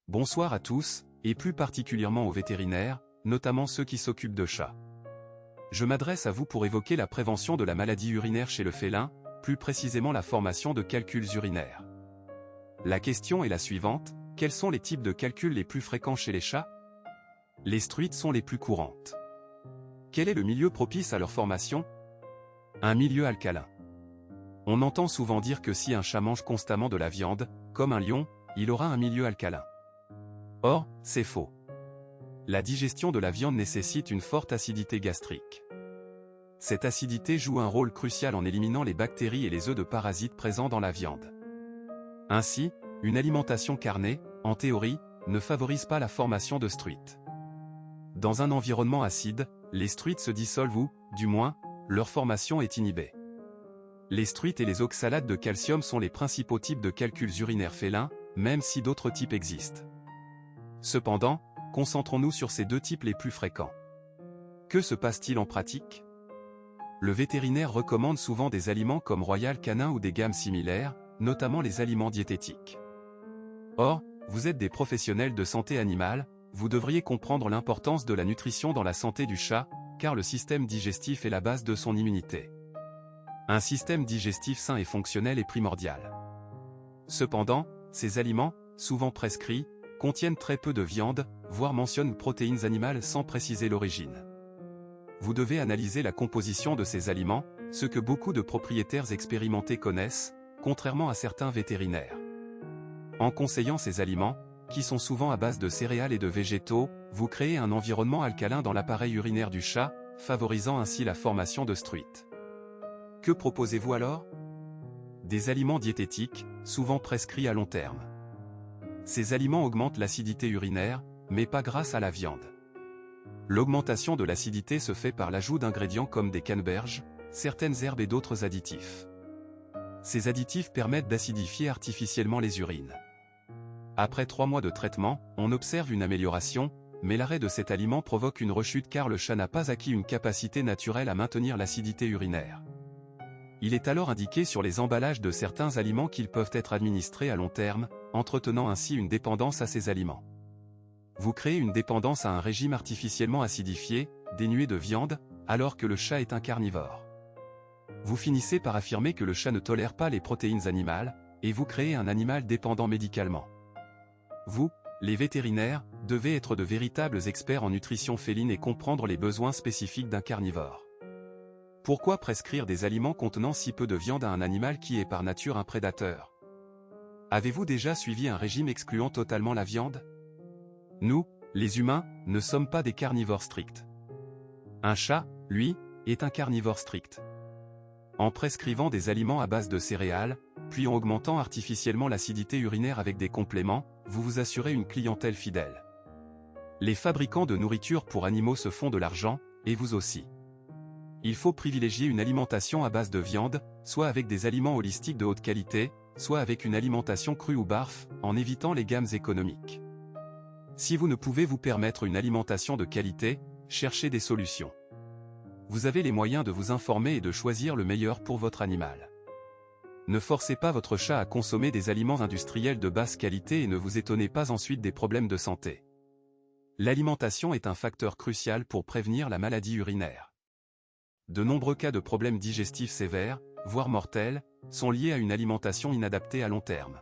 Bonsoir à tous, et plus particulièrement aux vétérinaires, notamment ceux qui s'occupent de chats. Je m'adresse à vous pour évoquer la prévention de la maladie urinaire chez le félin, plus précisément la formation de calculs urinaires. La question est la suivante, quels sont les types de calculs les plus fréquents chez les chats? Les struites sont les plus courantes. Quel est le milieu propice à leur formation? Un milieu alcalin. On entend souvent dire que si un chat mange constamment de la viande, comme un lion, il aura un milieu alcalin. Or, c'est faux. La digestion de la viande nécessite une forte acidité gastrique. Cette acidité joue un rôle crucial en éliminant les bactéries et les œufs de parasites présents dans la viande. Ainsi, une alimentation carnée, en théorie, ne favorise pas la formation de struites. Dans un environnement acide, les struites se dissolvent ou, du moins, leur formation est inhibée. Les struites et les oxalates de calcium sont les principaux types de calculs urinaires félins, même si d'autres types existent. Cependant, concentrons-nous sur ces deux types les plus fréquents. Que se passe-t-il en pratique? Le vétérinaire recommande souvent des aliments comme Royal Canin ou des gammes similaires, notamment les aliments diététiques. Or, vous êtes des professionnels de santé animale, vous devriez comprendre l'importance de la nutrition dans la santé du chat, car le système digestif est la base de son immunité. Un système digestif sain et fonctionnel est primordial. Cependant, ces aliments, souvent prescrits, contiennent très peu de viande, voire mentionnent protéines animales sans préciser l'origine. Vous devez analyser la composition de ces aliments, ce que beaucoup de propriétaires expérimentés connaissent, contrairement à certains vétérinaires. En conseillant ces aliments, qui sont souvent à base de céréales et de végétaux, vous créez un environnement alcalin dans l'appareil urinaire du chat, favorisant ainsi la formation de struites. Que proposez-vous alors? Des aliments diététiques, souvent prescrits à long terme. Ces aliments augmentent l'acidité urinaire, mais pas grâce à la viande. L'augmentation de l'acidité se fait par l'ajout d'ingrédients comme des canneberges, certaines herbes et d'autres additifs. Ces additifs permettent d'acidifier artificiellement les urines. Après 3 mois de traitement, on observe une amélioration, mais l'arrêt de cet aliment provoque une rechute car le chat n'a pas acquis une capacité naturelle à maintenir l'acidité urinaire. Il est alors indiqué sur les emballages de certains aliments qu'ils peuvent être administrés à long terme, entretenant ainsi une dépendance à ces aliments. Vous créez une dépendance à un régime artificiellement acidifié, dénué de viande, alors que le chat est un carnivore. Vous finissez par affirmer que le chat ne tolère pas les protéines animales, et vous créez un animal dépendant médicalement. Vous, les vétérinaires, devez être de véritables experts en nutrition féline et comprendre les besoins spécifiques d'un carnivore. Pourquoi prescrire des aliments contenant si peu de viande à un animal qui est par nature un prédateur? Avez-vous déjà suivi un régime excluant totalement la viande? Nous, les humains, ne sommes pas des carnivores stricts. Un chat, lui, est un carnivore strict. En prescrivant des aliments à base de céréales, puis en augmentant artificiellement l'acidité urinaire avec des compléments, vous vous assurez une clientèle fidèle. Les fabricants de nourriture pour animaux se font de l'argent, et vous aussi. Il faut privilégier une alimentation à base de viande, soit avec des aliments holistiques de haute qualité, soit avec une alimentation crue ou barf, en évitant les gammes économiques. Si vous ne pouvez vous permettre une alimentation de qualité, cherchez des solutions. Vous avez les moyens de vous informer et de choisir le meilleur pour votre animal. Ne forcez pas votre chat à consommer des aliments industriels de basse qualité et ne vous étonnez pas ensuite des problèmes de santé. L'alimentation est un facteur crucial pour prévenir la maladie urinaire. De nombreux cas de problèmes digestifs sévères, voire mortels, sont liés à une alimentation inadaptée à long terme.